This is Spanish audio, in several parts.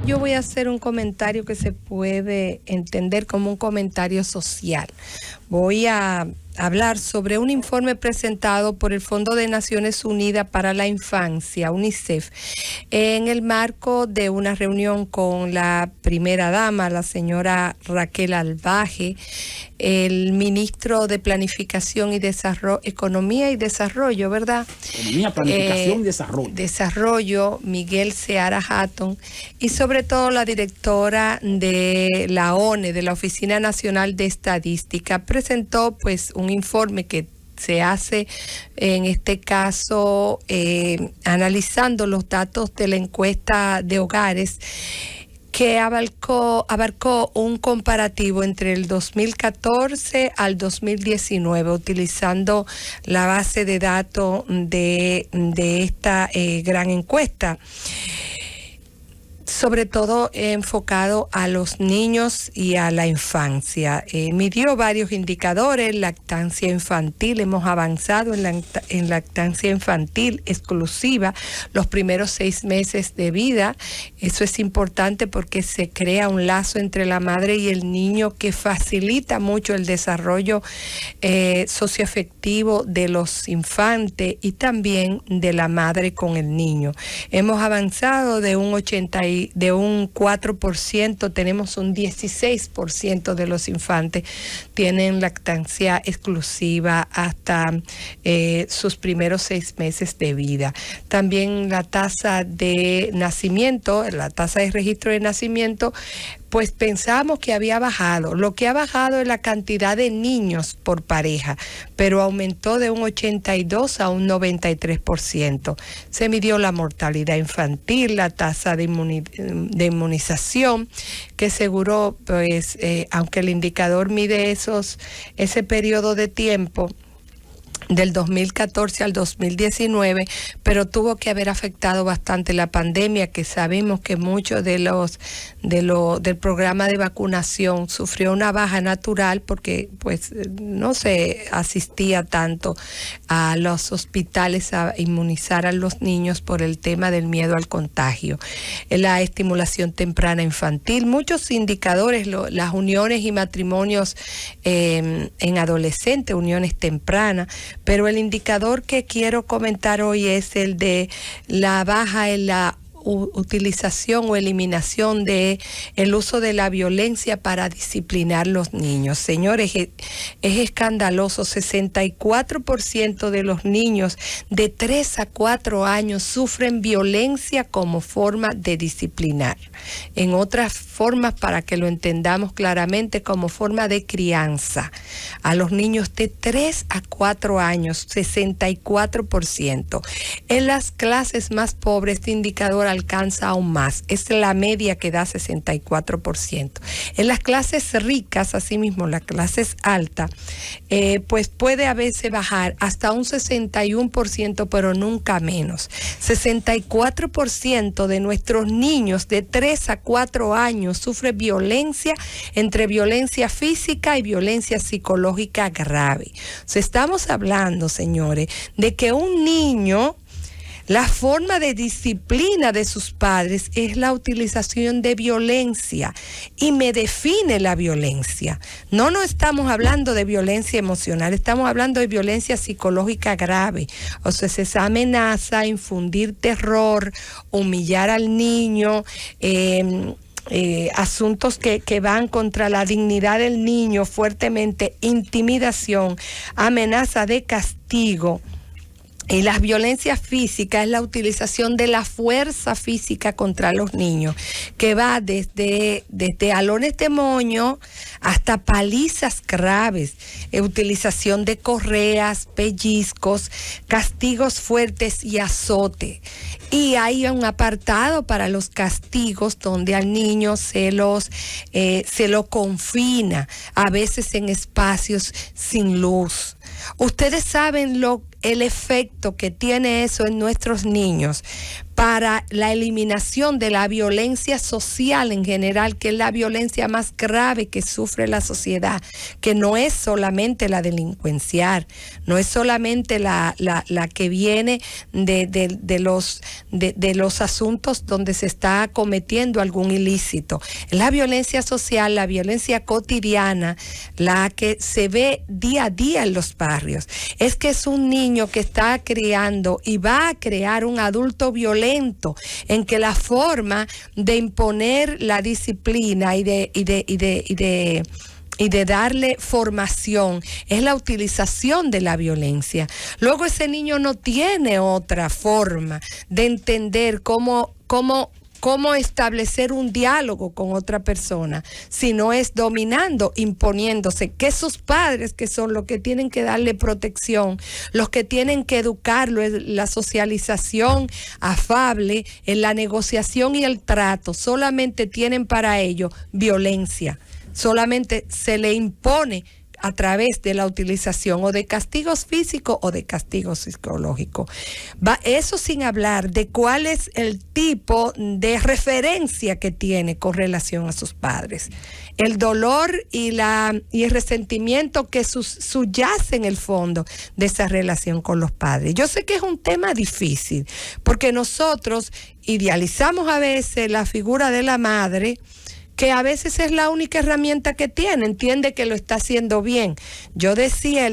yo voy a hacer un comentario que se puede entender como un comentario social. Voy a hablar sobre un informe presentado por el Fondo de Naciones Unidas para la Infancia, UNICEF, en el marco de una reunión con la primera dama, la señora Raquel Albaje, el ministro de Planificación y Desarrollo, Economía y Desarrollo, ¿verdad? Economía, Planificación y Desarrollo. Desarrollo, Miguel Seara Hatton, y sobre todo la directora de la ONE, de la Oficina Nacional de Estadística, presentó pues un informe que se hace en este caso analizando los datos de la encuesta de hogares, que abarcó un comparativo entre el 2014 al 2019, utilizando la base de datos de esta gran encuesta, sobre todo enfocado a los niños y a la infancia. Midió varios indicadores: lactancia infantil, hemos avanzado en lactancia infantil exclusiva los primeros 6 meses de vida. Eso es importante porque se crea un lazo entre la madre y el niño que facilita mucho el desarrollo socioafectivo de los infantes y también de la madre con el niño. Hemos avanzado de un 4%, tenemos un 16% de los infantes tienen lactancia exclusiva hasta sus primeros 6 meses de vida. También la tasa de nacimiento, la tasa de registro de nacimiento, pues pensamos que había bajado. Lo que ha bajado es la cantidad de niños por pareja, pero aumentó de un 82 a un 93%. Se midió la mortalidad infantil, la tasa de inmunización, que seguro, pues, aunque el indicador mide ese periodo de tiempo, del 2014 al 2019, pero tuvo que haber afectado bastante la pandemia, que sabemos que muchos del programa de vacunación sufrió una baja natural porque pues no se asistía tanto a los hospitales a inmunizar a los niños por el tema del miedo al contagio. La estimulación temprana infantil, muchos indicadores, las uniones y matrimonios en adolescentes, uniones tempranas. Pero el indicador que quiero comentar hoy es el de la baja en la utilización o eliminación de el uso de la violencia para disciplinar los niños. Señores, es escandaloso. 64% de los niños de 3 a 4 años sufren violencia como forma de disciplinar. En otras formas, para que lo entendamos claramente, como forma de crianza. A los niños de 3 a 4 años, 64%. En las clases más pobres, este indicador alcanza aún más. Es la media que da 64%. En las clases ricas, asimismo, las clases altas, pues puede a veces bajar hasta un 61%, pero nunca menos. 64% de nuestros niños de 3 a 4 años sufren violencia, entre violencia física y violencia psicológica grave. O sea, estamos hablando, señores, de que un niño, la forma de disciplina de sus padres es la utilización de violencia, y me define la violencia. No estamos hablando de violencia emocional, estamos hablando de violencia psicológica grave. O sea, esa amenaza, infundir terror, humillar al niño, asuntos que van contra la dignidad del niño fuertemente, intimidación, amenaza de castigo. Y las violencias físicas es la utilización de la fuerza física contra los niños, que va desde alones de moño hasta palizas graves, utilización de correas, pellizcos, castigos fuertes y azote. Y hay un apartado para los castigos donde al niño se lo confina, a veces en espacios sin luz. Ustedes saben el efecto que tiene eso en nuestros niños. para la eliminación de la violencia social en general, que es la violencia más grave que sufre la sociedad, que no es solamente la delincuencial, no es solamente la que viene de los asuntos donde se está cometiendo algún ilícito. La violencia social, la violencia cotidiana, la que se ve día a día en los barrios. Es que es un niño que está criando y va a crear un adulto violento, en que la forma de imponer la disciplina y de darle formación es la utilización de la violencia. Luego ese niño no tiene otra forma de entender cómo establecer un diálogo con otra persona, si no es dominando, imponiéndose, que sus padres, que son los que tienen que darle protección, los que tienen que educarlo, en la socialización afable, en la negociación y el trato, solamente tienen para ello violencia, solamente se le impone a través de la utilización o de castigos físicos o de castigos psicológicos. Eso sin hablar de cuál es el tipo de referencia que tiene con relación a sus padres. El dolor y el resentimiento que subyace en el fondo de esa relación con los padres. Yo sé que es un tema difícil, porque nosotros idealizamos a veces la figura de la madre, que a veces es la única herramienta que tiene, entiende que lo está haciendo bien. Yo decía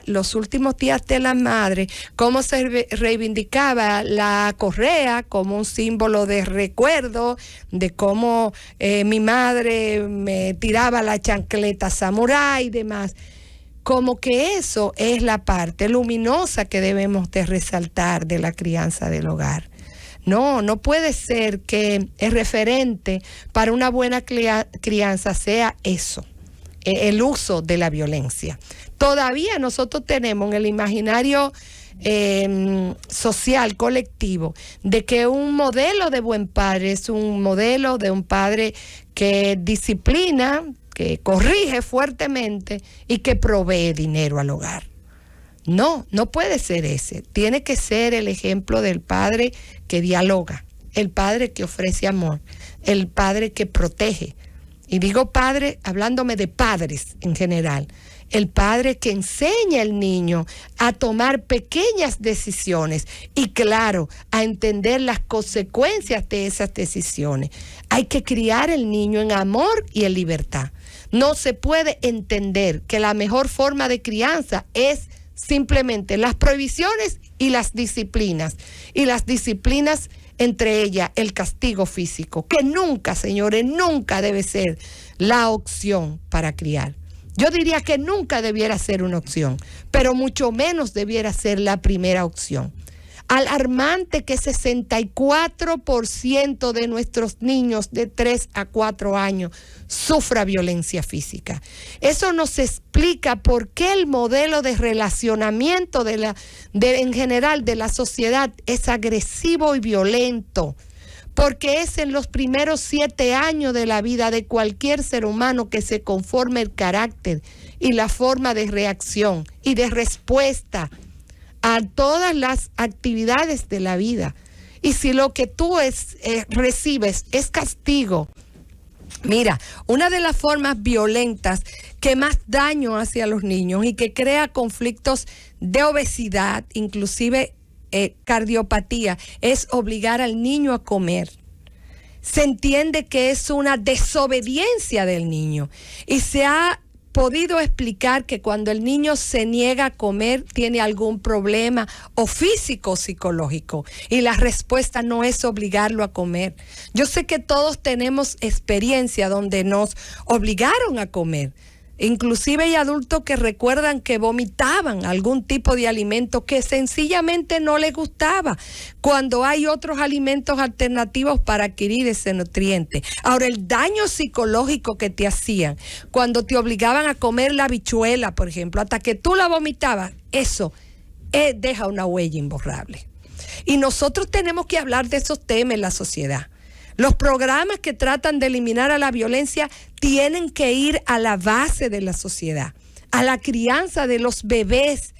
los últimos días de la madre, cómo se reivindicaba la correa como un símbolo de recuerdo, de cómo mi madre me tiraba la chancleta samurái y demás. Como que eso es la parte luminosa que debemos de resaltar de la crianza del hogar. No puede ser que el referente para una buena crianza sea eso, el uso de la violencia. Todavía nosotros tenemos en el imaginario social, colectivo, de que un modelo de buen padre es un modelo de un padre que disciplina, que corrige fuertemente y que provee dinero al hogar. No puede ser ese. Tiene que ser el ejemplo del padre que dialoga, el padre que ofrece amor, el padre que protege. Y digo padre hablándome de padres en general. El padre que enseña al niño a tomar pequeñas decisiones y, claro, a entender las consecuencias de esas decisiones. Hay que criar al niño en amor y en libertad. No se puede entender que la mejor forma de crianza es simplemente las prohibiciones y las disciplinas. Y las disciplinas, entre ellas el castigo físico, que nunca, señores, nunca debe ser la opción para criar. Yo diría que nunca debiera ser una opción, pero mucho menos debiera ser la primera opción. Alarmante que 64% de nuestros niños de 3 a 4 años sufra violencia física. Eso nos explica por qué el modelo de relacionamiento en general de la sociedad es agresivo y violento. Porque es en los primeros 7 años de la vida de cualquier ser humano que se conforma el carácter y la forma de reacción y de respuesta a todas las actividades de la vida. Y si lo que tú recibes es castigo, mira, una de las formas violentas que más daño hace a los niños y que crea conflictos de obesidad, inclusive cardiopatía, es obligar al niño a comer. Se entiende que es una desobediencia del niño y se ha podido explicar que cuando el niño se niega a comer tiene algún problema o físico o psicológico, y la respuesta no es obligarlo a comer. Yo sé que todos tenemos experiencia donde nos obligaron a comer. Inclusive hay adultos que recuerdan que vomitaban algún tipo de alimento que sencillamente no les gustaba, cuando hay otros alimentos alternativos para adquirir ese nutriente. Ahora, el daño psicológico que te hacían cuando te obligaban a comer la habichuela, por ejemplo, hasta que tú la vomitabas, eso deja una huella imborrable. Y nosotros tenemos que hablar de esos temas en la sociedad. Los programas que tratan de eliminar a la violencia tienen que ir a la base de la sociedad, a la crianza de los bebés.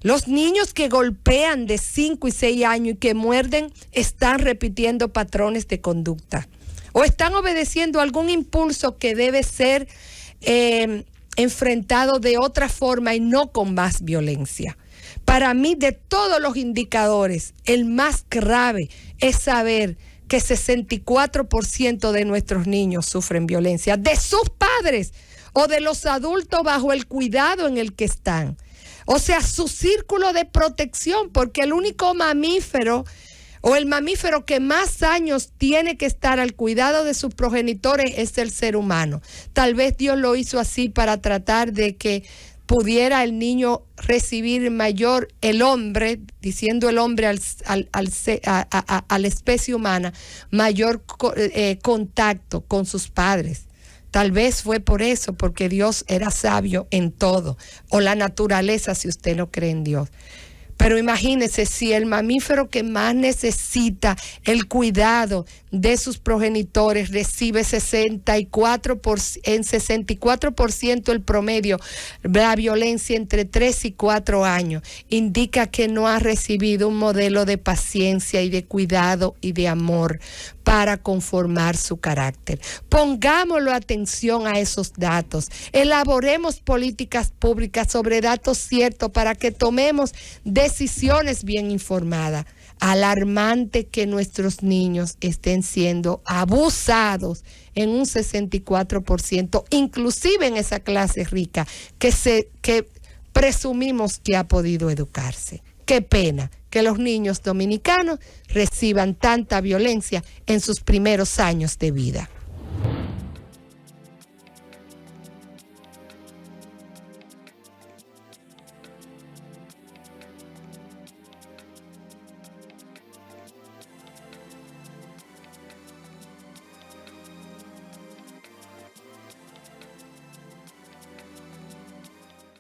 Los niños que golpean de 5 y 6 años y que muerden están repitiendo patrones de conducta o están obedeciendo algún impulso que debe ser enfrentado de otra forma y no con más violencia. Para mí, de todos los indicadores, el más grave es saber que 64% de nuestros niños sufren violencia de sus padres o de los adultos bajo el cuidado en el que están. O sea, su círculo de protección, porque el único mamífero o el mamífero que más años tiene que estar al cuidado de sus progenitores es el ser humano. Tal vez Dios lo hizo así para tratar de que pudiera el niño recibir mayor, el hombre, diciendo el hombre a la especie humana, mayor contacto con sus padres. Tal vez fue por eso, porque Dios era sabio en todo, o la naturaleza si usted no cree en Dios. Pero imagínese, si el mamífero que más necesita el cuidado de sus progenitores recibe 64% el promedio, la violencia entre 3 y 4 años, indica que no ha recibido un modelo de paciencia y de cuidado y de amor para conformar su carácter. Pongámosle atención a esos datos, elaboremos políticas públicas sobre datos ciertos para que tomemos decisiones bien informadas. Alarmante que nuestros niños estén siendo abusados en un 64%, inclusive en esa clase rica que presumimos que ha podido educarse. Qué pena que los niños dominicanos reciban tanta violencia en sus primeros años de vida.